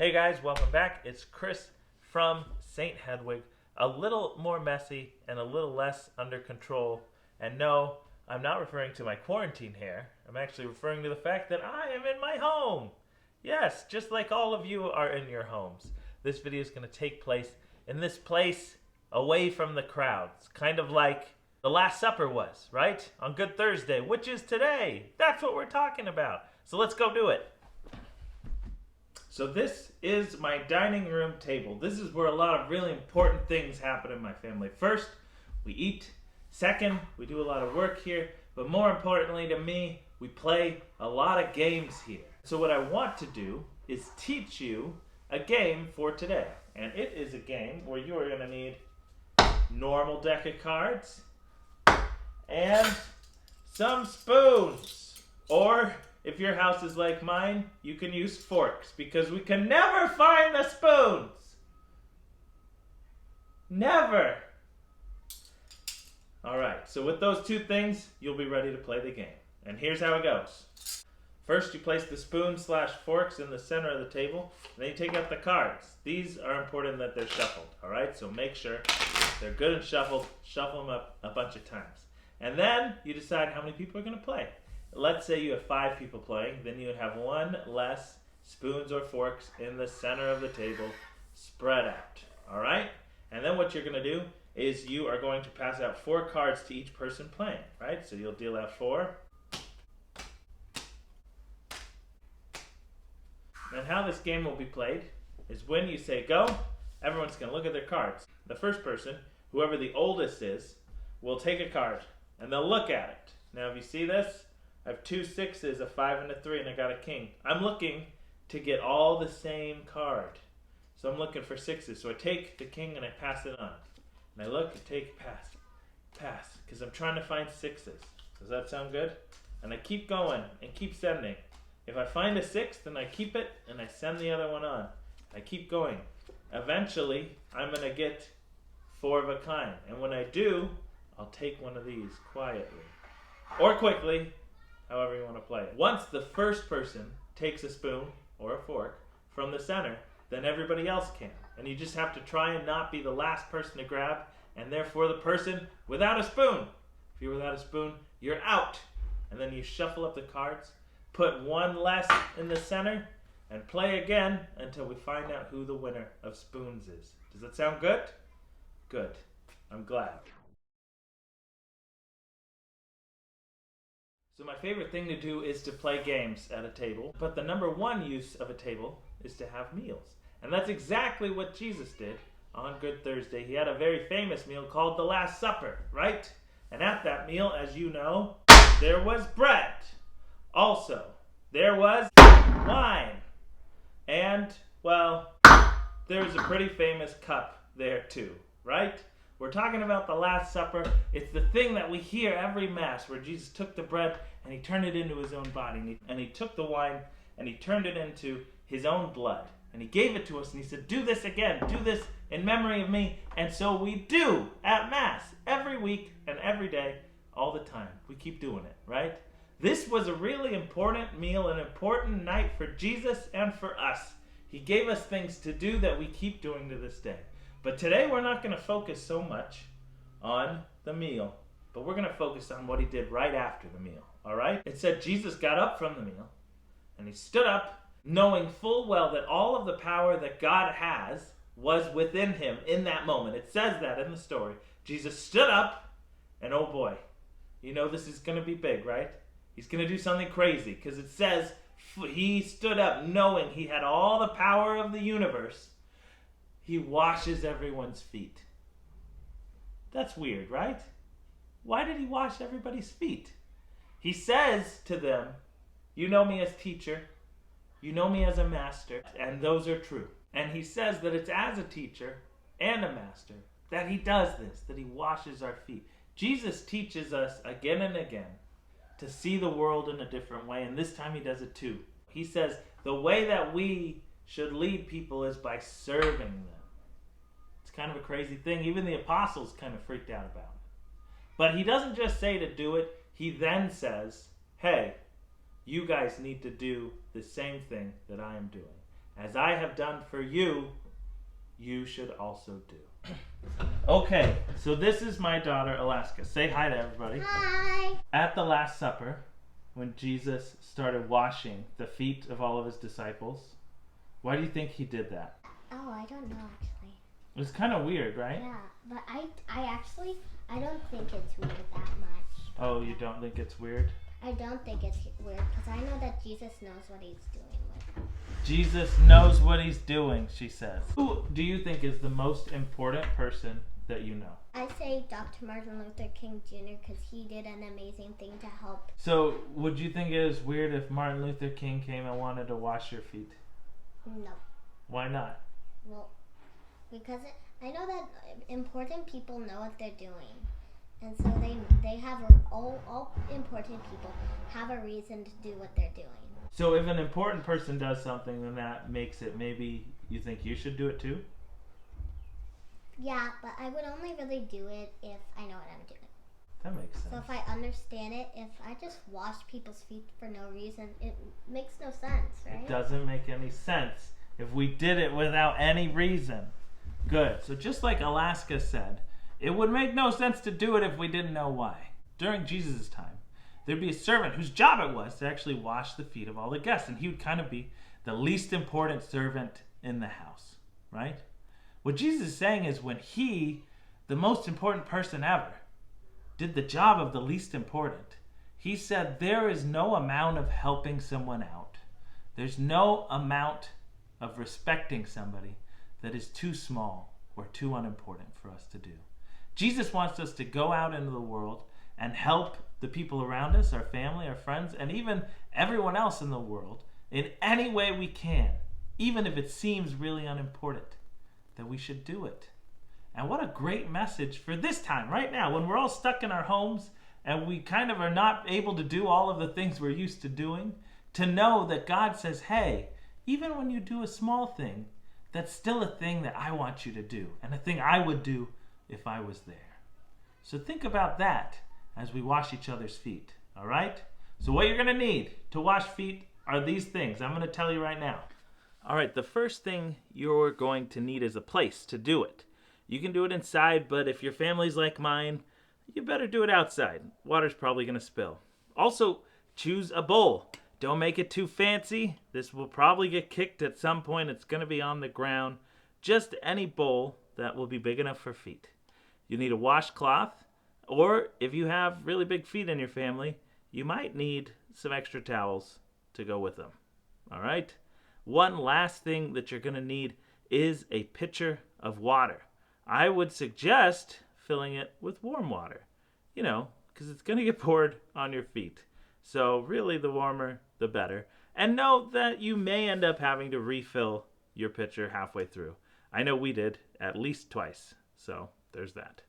Hey guys, welcome back. It's Chris from St. Hedwig. A little more messy and a little less under control. And no, I'm not referring to my quarantine hair. I'm actually referring to the fact that I am in my home. Yes, just like all of you are in your homes. This video is going to take place in this place away from the crowds. Kind of like the Last Supper was, right? On Good Thursday, which is today. That's what we're talking about. So let's go do it. So this is my dining room table. This is where a lot of really important things happen in my family. First, we eat. Second, we do a lot of work here. But more importantly to me, we play a lot of games here. So what I want to do is teach you a game for today. And it is a game where you are going to need normal deck of cards and some spoons. Or if your house is like mine, you can use forks because we can never find the spoons. Never. All right, so with those two things, you'll be ready to play the game. And here's how it goes. First, you place the spoon/forks in the center of the table. And then you take out the cards. These are important that they're shuffled, all right? So make sure they're good and shuffled. Shuffle them up a bunch of times. And then you decide how many people are going to play. Let's say you have 5 people playing, then you would have one less spoons or forks in the center of the table spread out, all right? And then what you're going to do is you are going to pass out 4 cards to each person playing, right? So you'll deal out 4. And how this game will be played is when you say go, everyone's going to look at their cards. The first person, whoever the oldest is, will take a card and they'll look at it. Now if you see this, I have 2 6s, a 5 and a 3, and I got a king. I'm looking to get all the same card. So I'm looking for 6s. So I take the king and I pass it on. And I look and take, pass, because I'm trying to find 6s. Does that sound good? And I keep going and keep sending. If I find a 6, then I keep it and I send the other one on. I keep going. Eventually, I'm going to get 4 of a kind. And when I do, I'll take one of these quietly. Or quickly, however you want to play it. Once the first person takes a spoon or a fork from the center, then everybody else can. And you just have to try and not be the last person to grab, and therefore the person without a spoon. If you're without a spoon, you're out. And then you shuffle up the cards, put 1 less in the center, and play again until we find out who the winner of spoons is. Does that sound good? Good. I'm glad. So my favorite thing to do is to play games at a table, but the number 1 use of a table is to have meals. And that's exactly what Jesus did on Good Thursday. He had a very famous meal called the Last Supper, right? And at that meal, as you know, there was bread. Also, there was wine. And, well, there's a pretty famous cup there too, right? We're talking about the Last Supper. It's the thing that we hear every Mass where Jesus took the bread and he turned it into his own body. And he took the wine and he turned it into his own blood. And he gave it to us and he said, do this again. Do this in memory of me. And so we do at Mass every week and every day, all the time. We keep doing it, right? This was a really important meal, an important night for Jesus and for us. He gave us things to do that we keep doing to this day. But today we're not going to focus so much on the meal, but we're going to focus on what he did right after the meal, all right? It said Jesus got up from the meal, and he stood up, knowing full well that all of the power that God has was within him in that moment. It says that in the story. Jesus stood up, and oh boy, you know this is going to be big, right? He's going to do something crazy, because it says he stood up knowing he had all the power of the universe. He washes everyone's feet. That's weird, right? Why did he wash everybody's feet? He says to them, you know me as teacher, you know me as a master, and those are true. And he says that it's as a teacher and a master that he does this, that he washes our feet. Jesus teaches us again and again to see the world in a different way, and this time he does it too. He says the way that we should lead people is by serving them. It's kind of a crazy thing. Even the apostles kind of freaked out about it. But he doesn't just say to do it. He then says, hey, you guys need to do the same thing that I am doing. As I have done for you, you should also do. Okay, so this is my daughter, Alaska. Say hi to everybody. Hi. At the Last Supper, when Jesus started washing the feet of all of his disciples, why do you think he did that? Oh, I don't know actually. It was kind of weird, right? Yeah, but I don't think it's weird that much. Oh, you don't think it's weird? I don't think it's weird because I know that Jesus knows what he's doing with. Jesus knows what he's doing, she says. Who do you think is the most important person that you know? I say Dr. Martin Luther King Jr. because he did an amazing thing to help. So, would you think it was weird if Martin Luther King came and wanted to wash your feet? No. Why not? Well, because I know that important people know what they're doing. And so they have all important people have a reason to do what they're doing. So if an important person does something, then that makes it maybe you think you should do it too? Yeah, but I would only really do it if I know what I'm doing. That makes sense. So if I understand it, if I just wash people's feet for no reason, it makes no sense, right? It doesn't make any sense if we did it without any reason. Good. So just like Alaska said, it would make no sense to do it if we didn't know why. During Jesus' time, there'd be a servant whose job it was to actually wash the feet of all the guests, and he would kind of be the least important servant in the house, right? What Jesus is saying is when he, the most important person ever, did the job of the least important, he said there is no amount of helping someone out. There's no amount of respecting somebody that is too small or too unimportant for us to do. Jesus wants us to go out into the world and help the people around us, our family, our friends, and even everyone else in the world in any way we can, even if it seems really unimportant, that we should do it. And what a great message for this time, right now, when we're all stuck in our homes and we kind of are not able to do all of the things we're used to doing, to know that God says, hey, even when you do a small thing, that's still a thing that I want you to do, and a thing I would do if I was there. So think about that as we wash each other's feet, all right? So what you're going to need to wash feet are these things. I'm going to tell you right now. All right, the first thing you're going to need is a place to do it. You can do it inside, but if your family's like mine, you better do it outside. Water's probably going to spill. Also, choose a bowl. Don't make it too fancy. This will probably get kicked at some point. It's going to be on the ground. Just any bowl that will be big enough for feet. You need a washcloth, or if you have really big feet in your family, you might need some extra towels to go with them. All right? One last thing that you're going to need is a pitcher of water. I would suggest filling it with warm water, because it's going to get poured on your feet. So really, the warmer, the better. And know that you may end up having to refill your pitcher halfway through. I know we did at least twice, so there's that.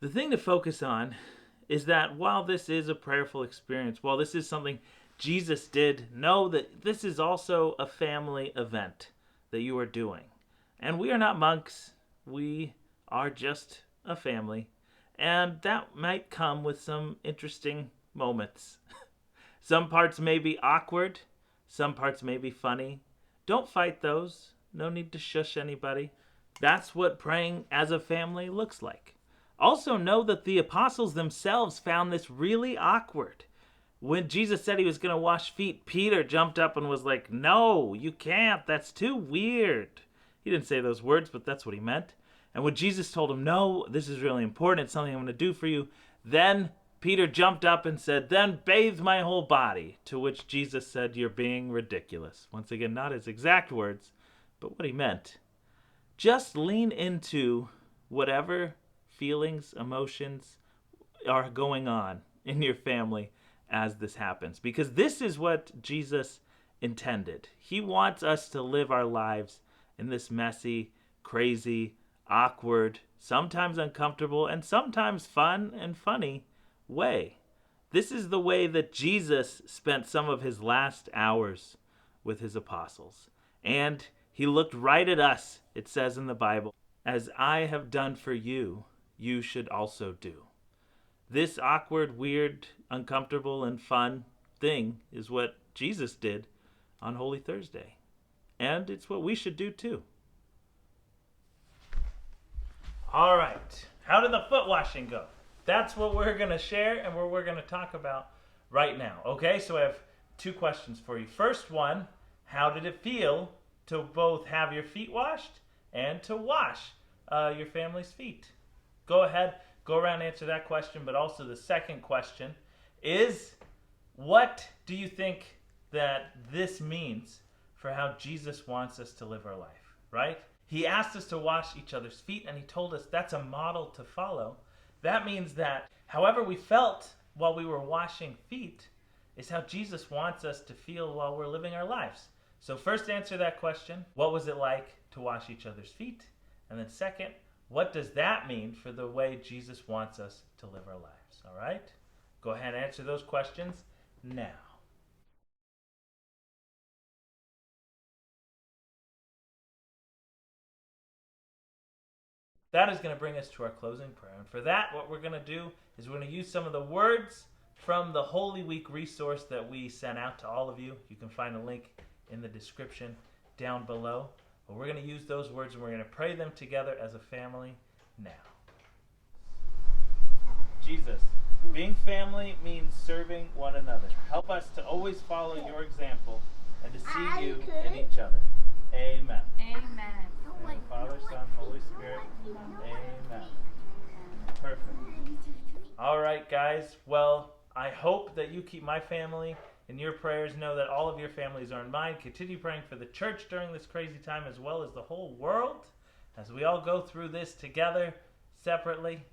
The thing to focus on is that while this is a prayerful experience, while this is something Jesus did, know that this is also a family event that you are doing. And we are not monks. We are just a family. And that might come with some interesting moments. Some parts may be awkward. Some parts may be funny. Don't fight those. No need to shush anybody. That's what praying as a family looks like. Also know that the apostles themselves found this really awkward. When Jesus said he was going to wash feet, Peter jumped up and was like, no, you can't. That's too weird. He didn't say those words, but that's what he meant. And when Jesus told him, no, this is really important, it's something I'm going to do for you, then Peter jumped up and said, then bathe my whole body, to which Jesus said, you're being ridiculous. Once again, not his exact words, but what he meant. Just lean into whatever feelings, emotions are going on in your family as this happens, because this is what Jesus intended. He wants us to live our lives in this messy, crazy, awkward, sometimes uncomfortable, and sometimes fun and funny way. This is the way that Jesus spent some of his last hours with his apostles. And he looked right at us, it says in the Bible, as I have done for you, you should also do. This awkward, weird, uncomfortable, and fun thing is what Jesus did on Holy Thursday. And it's what we should do too. All right. How did the foot washing go? That's what we're going to share and what we're going to talk about right now. Okay, so I have two questions for you. First one, how did it feel to both have your feet washed and to wash your family's feet? Go ahead, go around and answer that question. But also the second question is, what do you think that this means for how Jesus wants us to live our life, right? He asked us to wash each other's feet, and he told us that's a model to follow. That means that however we felt while we were washing feet is how Jesus wants us to feel while we're living our lives. So first, answer that question. What was it like to wash each other's feet? And then second, what does that mean for the way Jesus wants us to live our lives? All right? Go ahead and answer those questions now. That is going to bring us to our closing prayer. And for that, what we're going to do is we're going to use some of the words from the Holy Week resource that we sent out to all of you. You can find a link in the description down below. But we're going to use those words and we're going to pray them together as a family now. Jesus, being family means serving one another. Help us to always follow your example and to see you in each other. Amen. Amen. And Father, Son, Holy Spirit. Amen. Perfect. All right, guys. Well, I hope that you keep my family in your prayers. Know that all of your families are in mine. Continue praying for the church during this crazy time as well as the whole world as we all go through this together separately.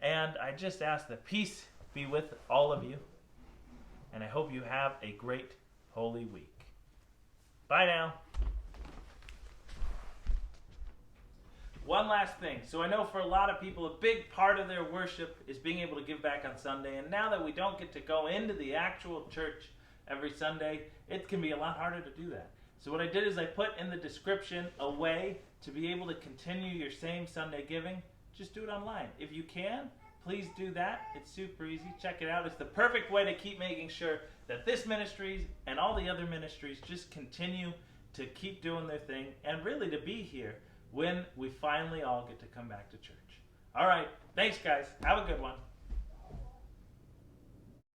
And I just ask that peace be with all of you. And I hope you have a great Holy Week. Bye now. One last thing. So I know for a lot of people, a big part of their worship is being able to give back on Sunday. And now that we don't get to go into the actual church every Sunday, it can be a lot harder to do that. So what I did is I put in the description a way to be able to continue your same Sunday giving. Just do it online. If you can, please do that. It's super easy. Check it out. It's the perfect way to keep making sure that this ministry and all the other ministries just continue to keep doing their thing and really to be here when we finally all get to come back to church. All right. Thanks, guys. Have a good one.